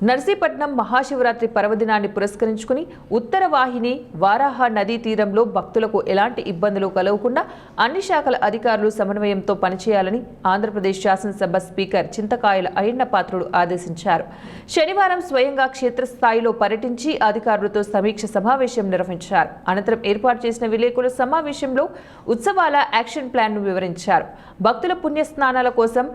నర్సీపట్నం మహాశివరాత్రి పర్వదినాన్ని పురస్కరించుకుని ఉత్తర వాహిని వారాహ నదీ తీరంలో భక్తులకు ఎలాంటి ఇబ్బందులు కలగకుండా అన్ని శాఖల అధికారులు సమన్వయంతో పనిచేయాలని ఆంధ్రప్రదేశ్ శాసనసభ స్పీకర్ చింతకాయల అయ్యన్న పాత్రుడు ఆదేశించారు. శనివారం స్వయంగా క్షేత్రస్థాయిలో పర్యటించి అధికారులతో సమీక్ష సమావేశం నిర్వహించారు. అనంతరం ఏర్పాటు చేసిన విలేకరుల సమావేశంలో ఉత్సవాల యాక్షన్ ప్లాన్ను వివరించారు. భక్తుల పుణ్యస్నానాల కోసం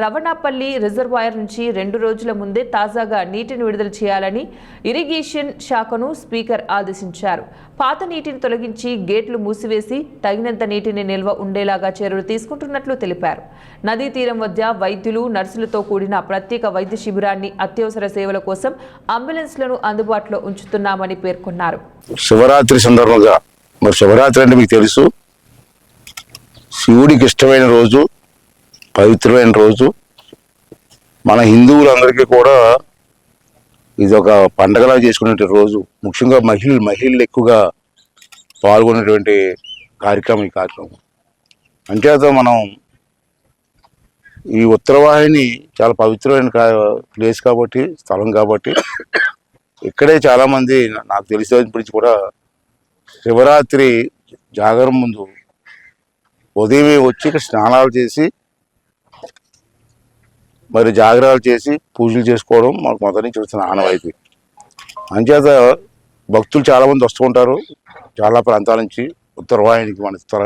రవణపల్లి రిజర్వాయర్ నుంచి 2 రోజుల ముందే తాజాగా నీటిని విడుదల చేయాలని ఇరిగేషన్ శాఖను స్పీకర్ ఆదేశించారు. పాత నీటిని తొలగించి గేట్లు మూసివేసి తగినంత నీటిని నిల్వ ఉండేలాగా చర్యలు తీసుకుంటున్నట్లు తెలిపారు. నదీ తీరం వద్ద వైద్యులు, నర్సులతో కూడిన ప్రత్యేక వైద్య శిబిరాన్ని, అత్యవసర సేవల కోసం అంబులెన్స్లను అందుబాటులో ఉంచుతున్నామని పేర్కొన్నారు. శివరాత్రి సందర్భంగా, మరి శివరాత్రి అంటే మీకు తెలుసు, శివుడికి ఇష్టమైన రోజు, పవిత్రమైన రోజు. మన హిందువులందరికీ కూడా ఇది ఒక పండగలా చేసుకునే రోజు. ముఖ్యంగా మహిళలు ఎక్కువగా పాల్గొనేటువంటి కార్యక్రమం ఈ కార్యక్రమం. అంచేత మనం ఈ ఉత్తరవాహిని చాలా పవిత్రమైన ప్లేస్ కాబట్టి, స్థలం కాబట్టి, ఇక్కడే చాలామంది నాకు తెలిసినప్పటికీ కూడా శివరాత్రి జాగరణ ముందు ఉదయమే వచ్చి ఇక్కడ స్నానాలు చేసి, మరి జాగ్రత్తలు చేసి పూజలు చేసుకోవడం మాకు మొదటి నుంచి వచ్చిన ఆనవాయితీ. అంచేత భక్తులు చాలామంది వస్తూ ఉంటారు చాలా ప్రాంతాల నుంచి ఉత్తరవాహినికి. మన